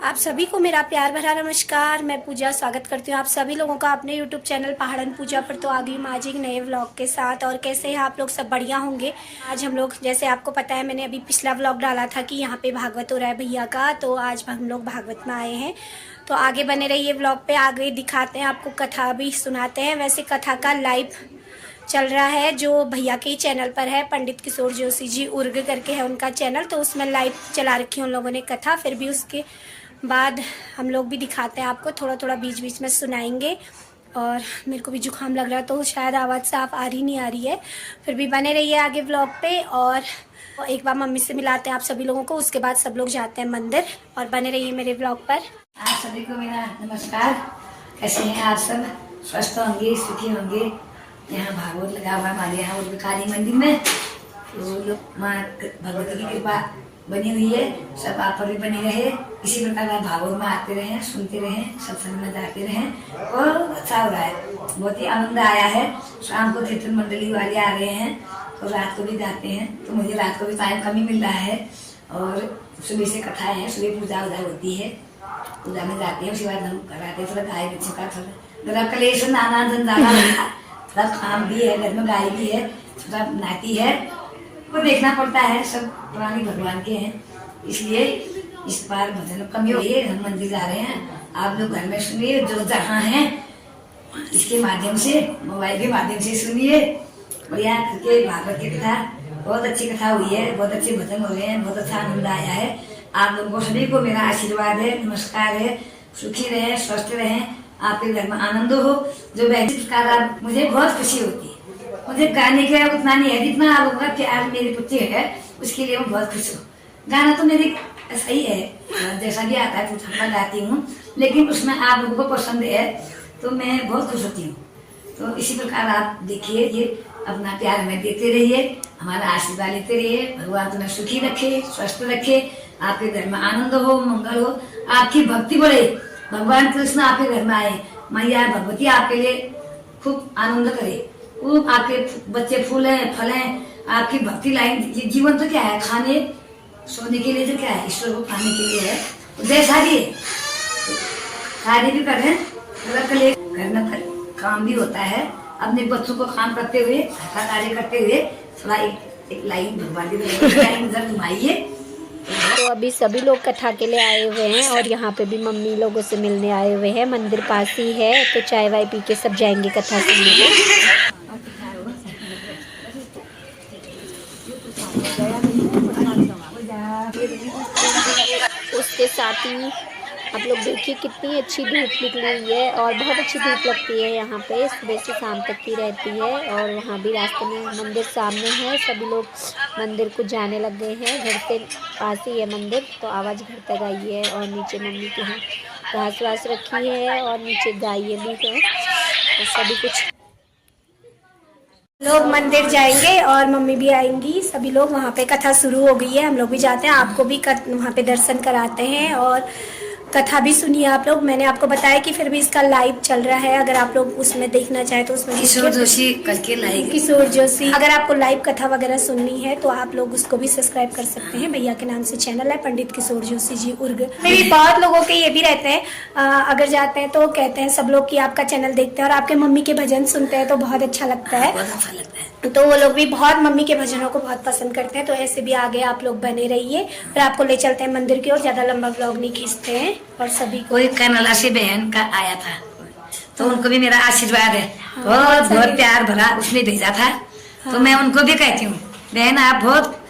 आप सभी को मेरा प्यार भरा नमस्कार। मैं पूजा स्वागत करती हूँ आप सभी लोगों का अपने YouTube चैनल पहाड़न पूजा पर। तो आ गई हूँ आज एक नए व्लॉग के साथ। और कैसे हैं आप लोग, सब बढ़िया होंगे। आज हम लोग, जैसे आपको पता है, मैंने अभी पिछला व्लॉग डाला था कि यहाँ पे भागवत हो रहा है भैया का, तो आज हम लोग भागवत में आए हैं। तो आगे बने रहिए व्लॉग पे, आगे दिखाते हैं आपको, कथा भी सुनाते हैं। वैसे कथा का लाइव चल रहा है जो भैया के ही चैनल पर है, पंडित किशोर जोशी जी उर्ग करके है उनका चैनल, तो उसमें लाइव चला रखी है उन लोगों ने कथा। फिर भी उसके बाद हम लोग भी दिखाते हैं आपको, थोड़ा थोड़ा बीच बीच में सुनाएंगे। और मेरे को भी जुकाम लग रहा है तो शायद आवाज़ साफ आ रही नहीं आ रही है, फिर भी बने रहिए आगे व्लॉग पे। और एक बार मम्मी से मिलाते हैं आप सभी लोगों को, उसके बाद सब लोग जाते हैं मंदिर। और बने रहिए मेरे व्लॉग पर। आप सभी को मेरा नमस्कार। कैसे हैं आप सब? स्वस्थ होंगे, सुखी होंगे। यहाँ भागवत लगा हुआ हमारे यहाँ उर्वकारी मंदिर में, तो लोग माँ भगवती की कृपा बनी हुई है, सब आप पर भी बनी रहे। इसी प्रकार आप भागवत में आते रहें, सुनते रहें, सत्संग में जाते रहें। और अच्छा हो रहा है, बहुत ही आनंद आया है। शाम को कीर्तन मंडली वाले आ रहे हैं, तो रात को भी जाते हैं, तो मुझे रात को भी टाइम कम ही मिल रहा है। और सुबह से कथाएं हैं, सुबह पूजा उजा होती है, पूजा में जाते हैं, उसके बाद हम कराते हैं। थोड़ा गाय बच्चों का थोड़ा कलेश नाना झंझाना, थोड़ा काम भी है, घर में गाय भी है, थोड़ा नाती है, वो देखना पड़ता है। सब पुरानी भगवान के हैं, इसलिए इस बार भजन कम हो गई। हम मंदिर जा रहे हैं, आप लोग घर में सुनिए, जो जहाँ हैं इसके माध्यम से, मोबाइल के माध्यम से सुनिए। और यहाँ करके भागवत की कथा, बहुत अच्छी कथा हुई है, बहुत अच्छे भजन हो रहे हैं, बहुत अच्छा आनंद आया है। आप लोगों को सभी को मेरा आशीर्वाद है, नमस्कार है। सुखी रहे, स्वस्थ रहे, आपके घर में आनंद हो। जो प्रकार मुझे बहुत खुशी होती है। मुझे गाने का उतना नहीं है जितना आप लोगों का प्यार मेरे प्रति है, उसके लिए मैं बहुत खुश हूँ। गाना तो मेरे सही है, जैसा भी आता है तो गाती हूँ, लेकिन उसमें आप लोगों को पसंद है तो मैं बहुत खुश होती हूँ। तो इसी प्रकार आप देखिए, ये अपना प्यार हमें देते रहिए, हमारा आशीर्वाद लेते रहिए। भगवान तुम्हें सुखी रखे, स्वस्थ रखे, आपके घर में आनंद हो, मंगल हो, आपकी भक्ति बढ़े। भगवान कृष्ण आपके घर में आए, मैया भगवती आपके लिए खूब आनंद करे। वो आपके बच्चे फूले फले, आपकी भक्ति लाइन। जीवन तो क्या है, खाने सोने के लिए, तो क्या है, ईश्वर को खाने के लिए है। जैसा भी है कार्य भी कर रहे हैं, घर में काम भी होता है। अपने बच्चों को काम करते हुए, घर का कार्य करते हुए, थोड़ा एक लाइन भगवान की लाइन इधर घुमाइए। तो अभी सभी लोग कथा के लिए आए हुए हैं और यहाँ पे भी मम्मी लोगों से मिलने आए हुए हैं। मंदिर पास ही है, तो चाय वाय पी के सब जाएंगे कथा सुनने। उसके साथ ही आप लोग देखिए कितनी अच्छी धूप निकली हुई है, और बहुत अच्छी धूप लगती है यहाँ पे, सुबह से शाम तक की रहती है। और वहाँ भी रास्ते में मंदिर सामने है, सभी लोग मंदिर को जाने लग गए हैं। घर से पास ही है मंदिर, तो आवाज़ घर तक आई है। और नीचे मम्मी के यहाँ घास वास रखी है, और नीचे गायें भी हैं, तो सभी कुछ लोग मंदिर जाएंगे और मम्मी भी आएंगी। सभी लोग, वहाँ पे कथा शुरू हो गई है, हम लोग भी जाते हैं, आपको भी वहाँ पे दर्शन कराते हैं और कथा भी सुनिए आप लोग। मैंने आपको बताया कि फिर भी इसका लाइव चल रहा है, अगर आप लोग उसमें देखना चाहें तो उसमें किशोर जोशी करके लाइव, किशोर जोशी। अगर आपको लाइव कथा वगैरह सुननी है तो आप लोग उसको भी सब्सक्राइब कर सकते हैं। भैया के नाम से चैनल है, पंडित किशोर जोशी जी उर्ग। मेरी बहुत लोगों के ये भी रहते हैं, अगर जाते हैं तो कहते हैं सब लोग कि आपका चैनल देखते हैं और आपके मम्मी के भजन सुनते हैं, तो बहुत अच्छा लगता है। बहुत अच्छा लगता है। तो वो लोग भी बहुत मम्मी के भजनों को बहुत पसंद करते हैं। तो ऐसे भी आगे आप लोग बने रहिए, फिर आपको ले चलते हैं मंदिर की ओर। ज्यादा लंबा व्लॉग नहीं खींचते हैं। और सभी कोई कनाला से बहन का आया था, तो उनको भी मेरा आशीर्वाद है। बहुत बहुत प्यार भरा उसने भेजा था। तो मैं उनको भी कहती हूँ, बहन आप बहुत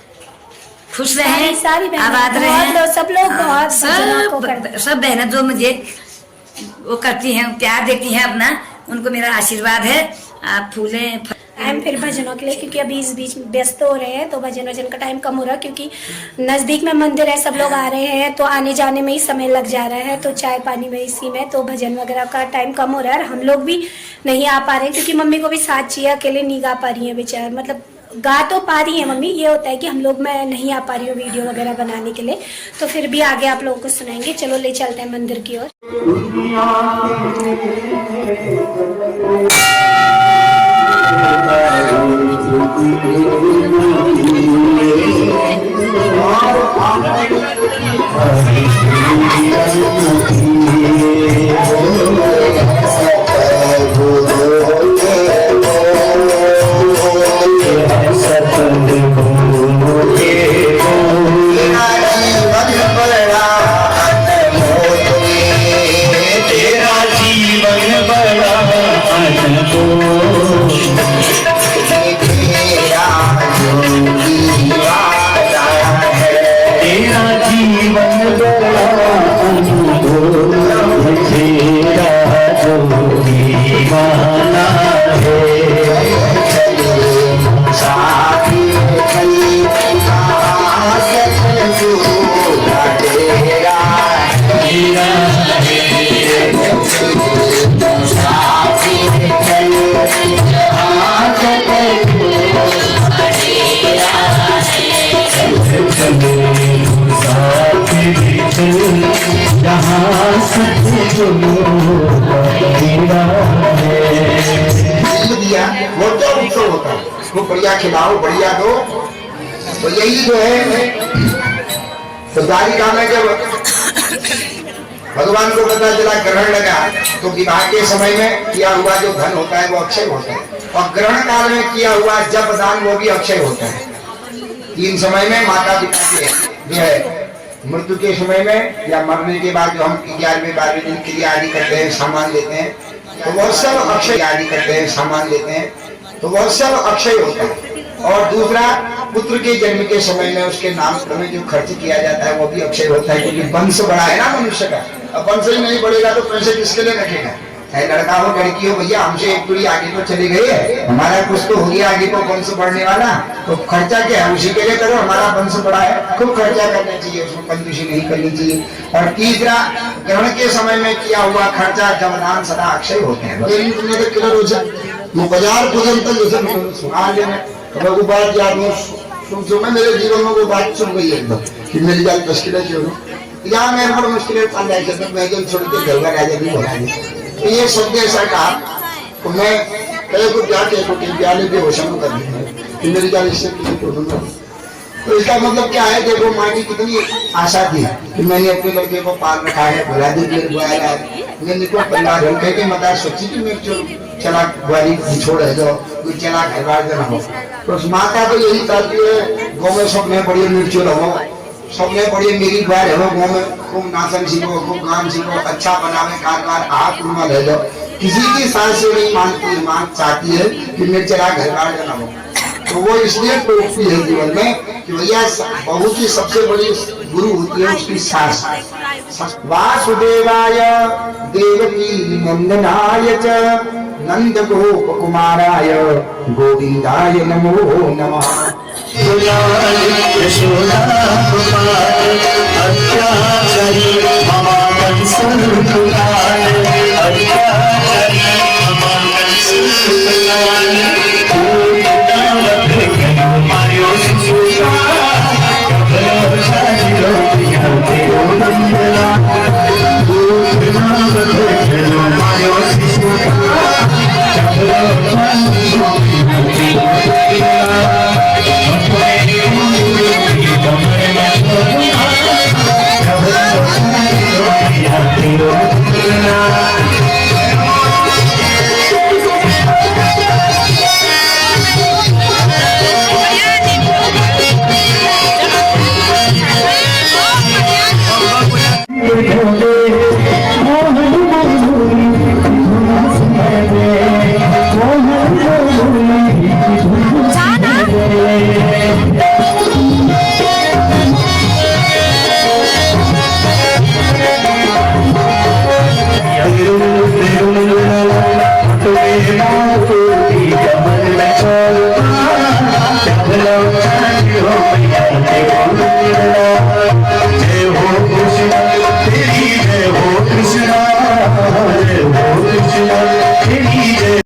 खुश रहे, सारी आबाद रहे। सब लोग बहुत सब बहनें जो मुझे वो करती हैं, प्यार देती हैं अपना, उनको मेरा आशीर्वाद है। आप फूले टाइम फिर भजनों के लिए, क्योंकि अभी इस बीच व्यस्त हो रहे हैं, तो भजन का टाइम कम हो रहा है, क्योंकि नज़दीक में मंदिर है, सब लोग आ रहे हैं, तो आने जाने में ही समय लग जा रहा है। तो चाय पानी में इसी में, तो भजन वगैरह का टाइम कम हो रहा है। हम लोग भी नहीं आ पा रहे हैं, क्योंकि मम्मी को भी साथ चाहिए, अकेले नहीं गा पा रही है बेचार। मतलब गा तो पा रही है मम्मी, ये होता है कि हम लोग, मैं नहीं आ पा रही हूँ वीडियो वगैरह बनाने के लिए। तो फिर भी आगे आप लोगों को सुनाएंगे। चलो ले चलते हैं मंदिर की ओर। Hare यहाँ दिया वो क्या उत्सव होता है, उसको बढ़िया खिलाओ बढ़िया दो। तो यही जो है तो द्वारिका में जब भगवान को पता चला ग्रहण लगा तो विवाह के समय में किया हुआ जो धन होता है वो अक्षय होता है, और ग्रहण काल में किया हुआ जप दान वो भी अक्षय होता है। तीन समय में माता पिता के जो है मृत्यु के समय में या मरने के बाद जो हम 11वें 12वें दिन क्रिया आदि करते हैं, सामान लेते हैं, तो वह सब अक्षय आदि करते हैं, सामान लेते हैं, तो वह सब अक्षय होता है। और दूसरा पुत्र के जन्म के समय में उसके नाम में जो खर्च किया जाता है वो भी अक्षय होता है, क्योंकि वंश बड़ा है ना मनुष्य का। अब वंश ही नहीं बढ़ेगा तो पैसे किसके लिए रखेगा, चाहे लड़का हो लड़की हो, भैया हमसे एक पीढ़ी आगे तो चली गई है, हमारा कुछ तो हो गया आगे को वंश बढ़ने वाला, तो खर्चा क्या है उसी के लिए करो, हमारा वंश बड़ा है, खूब खर्चा करना चाहिए, उसमें कंजूसी नहीं करनी चाहिए। और तीसरा ग्रहण के समय में किया हुआ खर्चा जमदान सदा अक्षय होते हैं। बाजार पर्यंत जैसे सुना लेना वो बात याद सुन मेरे जीवन में वो बात सुन गई एकदम कि मेरी जान मुश्किलें क्यों यहाँ मेरे पर मुश्किलें पाल जाए मैं जब छोड़ के घर राजा भी बोला तो ये शब्द ऐसा कहा तो मैं कई को जाके विद्यालय के घोषणा कर दी कि मेरी जान इससे तो इसका मतलब क्या है, देखो माँ की कितनी आशा थी कि मैंने अपने लड़के को पाल रखा है, बुला दी मैंने को परिवार कह के मता सोची कि मैं चला बुआरी छोड़ है जो कोई चला घर बार ना हो। तो उस माता को यही चाहती है गाँव में सब में बड़ी मिर्चो रहो, सब में बड़ी मेरी बार है गाँव में खूब नाचन सीखो, खूब गान सीखो, अच्छा बनावे कारोबार हाथ उनमें रह जाओ। किसी की सांस से नहीं मानती, मां चाहती है कि मैं चला घर बार ना हो। तो वो इसलिए टोकती है जीवन में कि भैया बहू की सबसे बड़ी गुरु होती है उसकी सास। वासुदेवाय देवकी नंदनाय च नंद गोप कुमाराय गोविंदाय नमो नमः। Mario